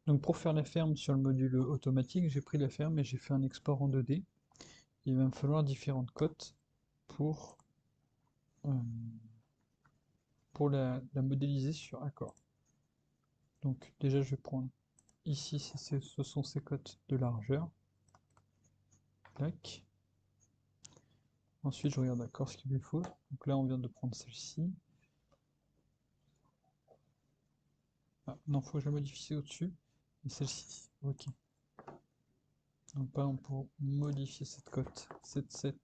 Donc pour faire la ferme sur le module automatique, j'ai pris la ferme et j'ai fait un export en 2D. Il va me falloir différentes cotes pour, euh, la modéliser sur Accord. Donc déjà je vais prendre ici, ce sont ces cotes de largeur. Clac. Ensuite je regarde Accord ce qu'il lui faut. Donc là on vient de prendre celle-ci. Ah non, faut que je la modifie au-dessus. Et celle-ci. Ok. Donc par exemple pour modifier cette cote 7,7,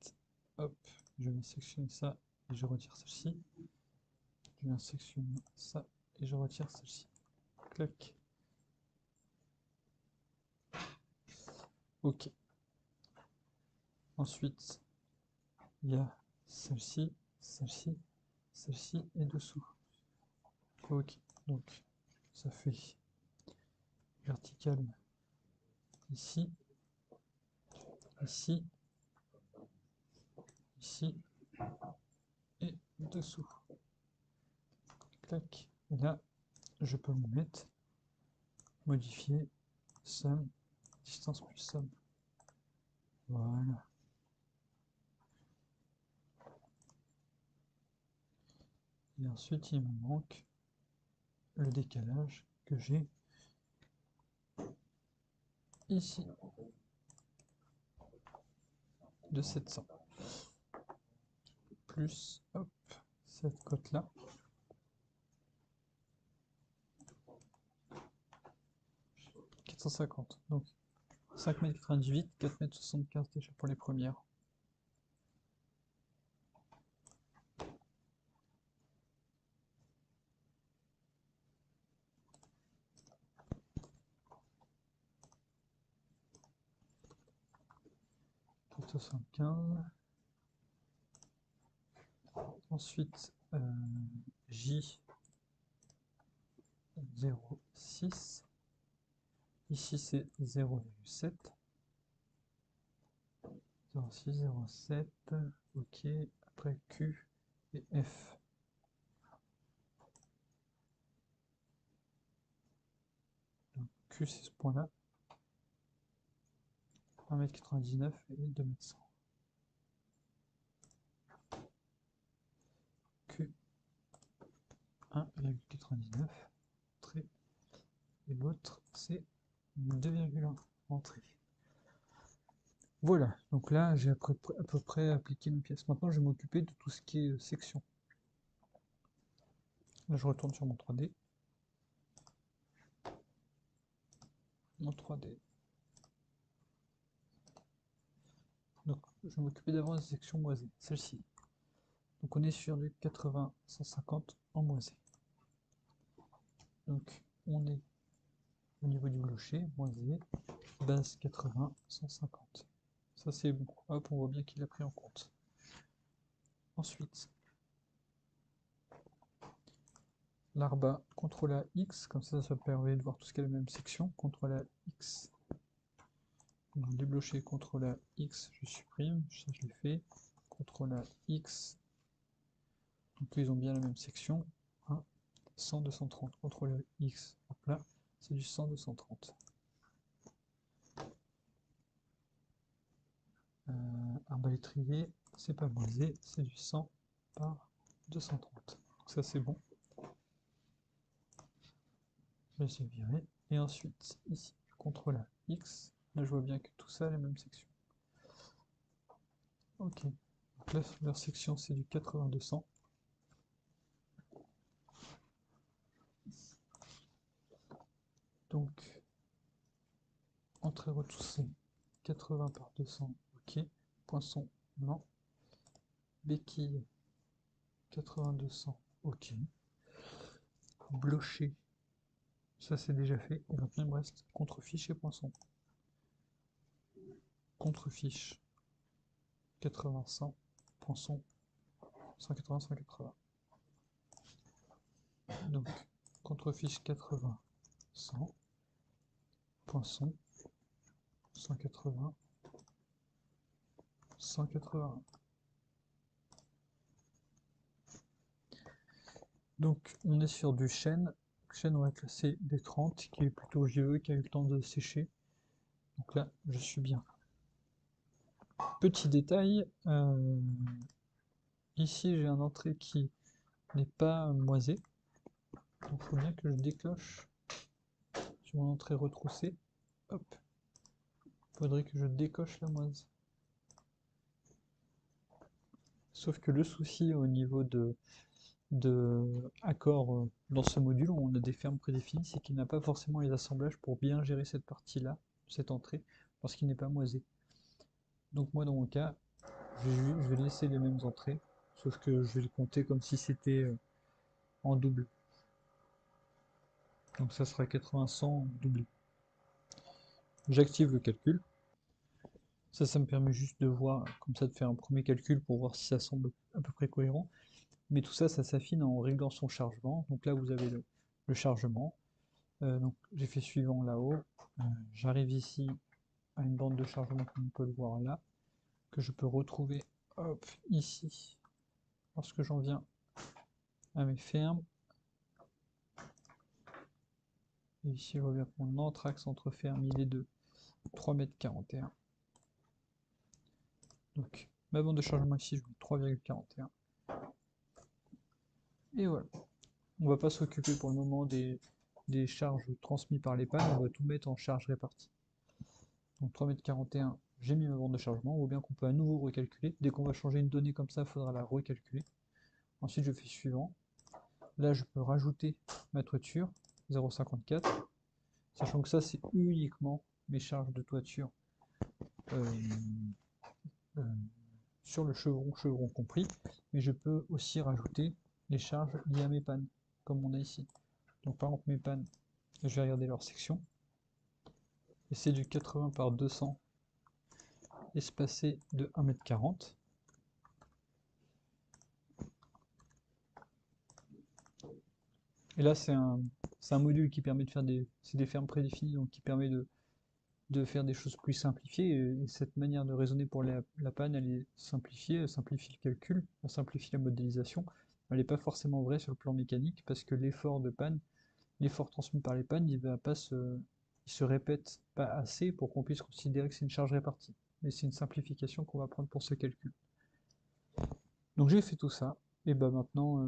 hop, je vais sélectionner ça et je retire celle-ci. Je viens sélectionner ça et je retire celle-ci. Clac. Ok. Ensuite, il y a celle-ci, celle-ci, celle-ci et dessous. Ok. Donc, ça fait vertical ici, ici, ici et dessous. Clac. Et là, je peux me mettre modifier sum, distance plus sum. Voilà. Et ensuite, il me manque le décalage que j'ai ici de 700. Plus, hop, cette cote-là. 450. Donc 5,98 m, 4,75 m déjà pour les premières. Ensuite, J 0,6. Ici, c'est 0,7. 0,6, 0,7. Ok. Après, Q et F. Donc, Q, c'est ce point-là. 1,99 m et 2,100 m. Q, 1,99 entrée. Et l'autre, c'est 2,1 entrée. Voilà, donc là j'ai à peu près appliqué mes pièces. Maintenant je vais m'occuper de tout ce qui est section. Là je retourne sur mon 3D. Mon 3D. Donc je vais m'occuper d'abord des sections moisées, celle-ci. Donc on est sur du 80-150 en moisé. Donc on est au niveau du clocher, moisé, base 80-150. Ça c'est bon, hop on voit bien qu'il a pris en compte. Ensuite, l'arba, CTRL A X, comme ça permet de voir tout ce qui est la même section, CTRL A X. Donc déblocher CTRL A X, je supprime, ça je l'ai fait, CTRL A X, donc ils ont bien la même section, hein, 100, 230, CTRL A X, hop là, c'est du 100, 230. Arbalétrier, c'est pas moisé, c'est du 100 par 230. Donc ça c'est bon. Je vais virer. Et ensuite, ici, CTRL A X, là je vois bien que tout ça a la même section. Ok, donc là leur section c'est du 80-200. Donc, entrée retoussée, 80 par 200, ok. Poinçon, non. Béquille, 80-200, ok. Blocher, ça c'est déjà fait. Et maintenant il me reste contrefiche et poinçon. Contrefiche, 80-100, poinçon, 180-180. Donc, contrefiche 80-100, poinçon, 180, 180. Donc on est sur du chêne chaîne, on va classer des 30, qui est plutôt vieux, qui a eu le temps de sécher. Donc là, je suis bien. Petit détail, ici j'ai un entrée qui n'est pas moisé. Donc il faut bien que je décloche sur mon entrée retroussée. Hop. Il faudrait que je décoche la moise. Sauf que le souci au niveau de accords dans ce module, où on a des fermes prédéfinies, c'est qu'il n'a pas forcément les assemblages pour bien gérer cette partie-là, cette entrée, parce qu'il n'est pas moisé. Donc moi dans mon cas, je vais laisser les mêmes entrées, sauf que je vais le compter comme si c'était en double. Donc ça sera 80-100 doublé. J'active le calcul. Ça me permet juste de voir, comme ça, de faire un premier calcul pour voir si ça semble à peu près cohérent. Mais tout ça, ça s'affine en réglant son chargement. Donc là, vous avez le chargement. Donc j'ai fait suivant là-haut. J'arrive ici à une bande de chargement comme on peut le voir là, que je peux retrouver hop, ici, lorsque j'en viens à mes fermes. Et ici, je reviens que mon entraxe entre fermes, il est de 3,41 m. Donc ma bande de chargement ici, je mets 3,41. Et voilà. On va pas s'occuper pour le moment des charges transmises par les pannes, on va tout mettre en charge répartie. Donc 3,41 m, j'ai mis ma bande de chargement, ou bien qu'on peut à nouveau recalculer. Dès qu'on va changer une donnée comme ça, il faudra la recalculer. Ensuite, je fais suivant. Là, je peux rajouter ma toiture, 0,54, sachant que ça, c'est uniquement mes charges de toiture sur le chevron compris, mais je peux aussi rajouter les charges liées à mes pannes, comme on a ici. Donc par exemple, mes pannes, je vais regarder leur section, et c'est du 80 par 200 espacé de 1,40 m. Et là, c'est un module qui permet de faire c'est des fermes prédéfinies, donc qui permet de faire des choses plus simplifiées. Et cette manière de raisonner pour la panne, elle est simplifiée, elle simplifie le calcul, elle simplifie la modélisation. Elle n'est pas forcément vraie sur le plan mécanique, parce que l'effort de panne, l'effort transmis par les pannes, il se répète pas assez pour qu'on puisse considérer que c'est une charge répartie. Mais c'est une simplification qu'on va prendre pour ce calcul. Donc j'ai fait tout ça, et ben maintenant,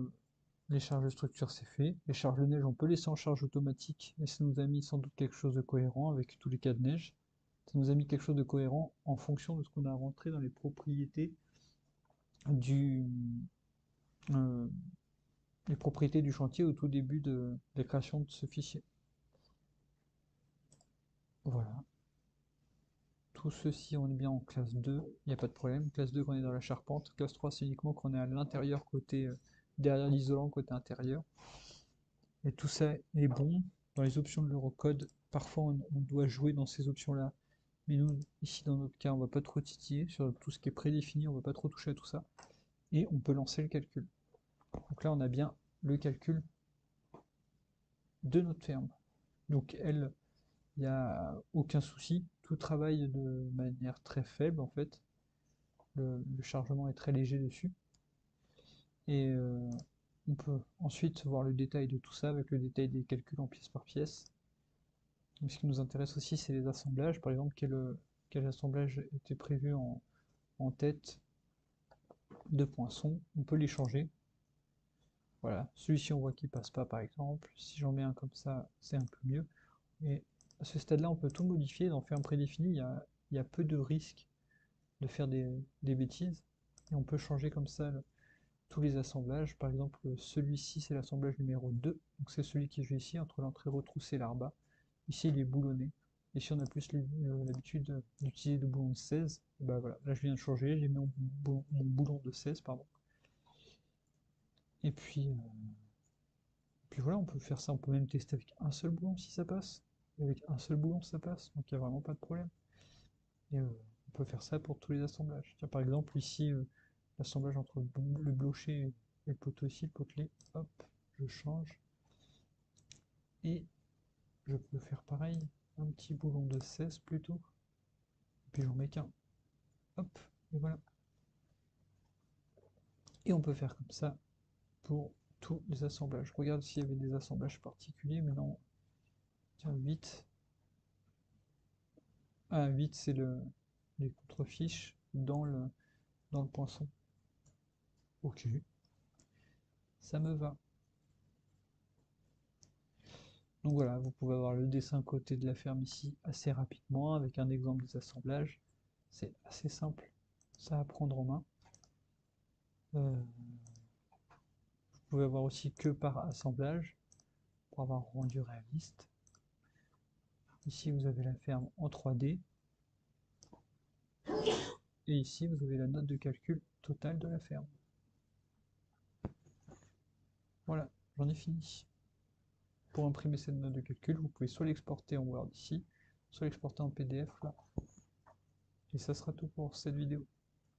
les charges de structure c'est fait. Les charges de neige, on peut laisser en charge automatique, et ça nous a mis sans doute quelque chose de cohérent avec tous les cas de neige. Ça nous a mis quelque chose de cohérent en fonction de ce qu'on a rentré dans les propriétés euh, du chantier au tout début de la création de ce fichier. Voilà. Tout ceci, on est bien en classe 2, il n'y a pas de problème. Classe 2, quand on est dans la charpente. Classe 3, c'est uniquement quand on est à l'intérieur, côté derrière l'isolant, côté intérieur. Et tout ça est bon. Dans les options de l'Eurocode, parfois on doit jouer dans ces options-là. Mais nous, ici, dans notre cas, on ne va pas trop titiller. Sur tout ce qui est prédéfini, on ne va pas trop toucher à tout ça. Et on peut lancer le calcul. Donc là, on a bien le calcul de notre ferme. Donc elle, il n'y a aucun souci. Tout travaille de manière très faible, en fait. Le chargement est très léger dessus. Et on peut ensuite voir le détail de tout ça avec le détail des calculs en pièce par pièce. Donc, ce qui nous intéresse aussi, c'est les assemblages. Par exemple, quel assemblage était prévu en tête de poinçon. On peut les changer. Voilà, celui-ci on voit qu'il passe pas par exemple. Si j'en mets un comme ça, c'est un peu mieux. Et à ce stade-là, on peut tout modifier. Dans ferme prédéfinie, il y a peu de risques de faire des bêtises. Et on peut changer comme ça tous les assemblages. Par exemple, celui-ci, c'est l'assemblage numéro 2. Donc c'est celui qui joue ici, entre l'entrée retroussée et l'arbat. Ici, il est boulonné. Et si on a plus l'habitude d'utiliser le boulon de 16, bah voilà, là je viens de changer, j'ai mis mon boulon de 16, pardon. Et puis voilà, on peut faire ça, on peut même tester avec un seul boulon si ça passe. Et avec un seul boulon, ça passe, donc il n'y a vraiment pas de problème. Et on peut faire ça pour tous les assemblages. Tiens, par exemple, ici, l'assemblage entre le blocher et le poteau ici, le potelet, hop, je change. Et je peux faire pareil, un petit boulon de 16 plutôt. Et puis j'en mets qu'un. Hop, et voilà. Et on peut faire comme ça pour tous les assemblages. Je regarde s'il y avait des assemblages particuliers, mais non. Tiens, 8. Ah, 8, c'est les contrefiches dans le poinçon. Ok, ça me va. Donc voilà, vous pouvez avoir le dessin côté de la ferme ici assez rapidement avec un exemple des assemblages. C'est assez simple, ça à prendre en main. Vous pouvez avoir aussi que par assemblage pour avoir un rendu réaliste. Ici vous avez la ferme en 3D. Et ici vous avez la note de calcul totale de la ferme. Voilà, j'en ai fini. Pour imprimer cette note de calcul, vous pouvez soit l'exporter en Word ici, soit l'exporter en PDF là. Et ça sera tout pour cette vidéo.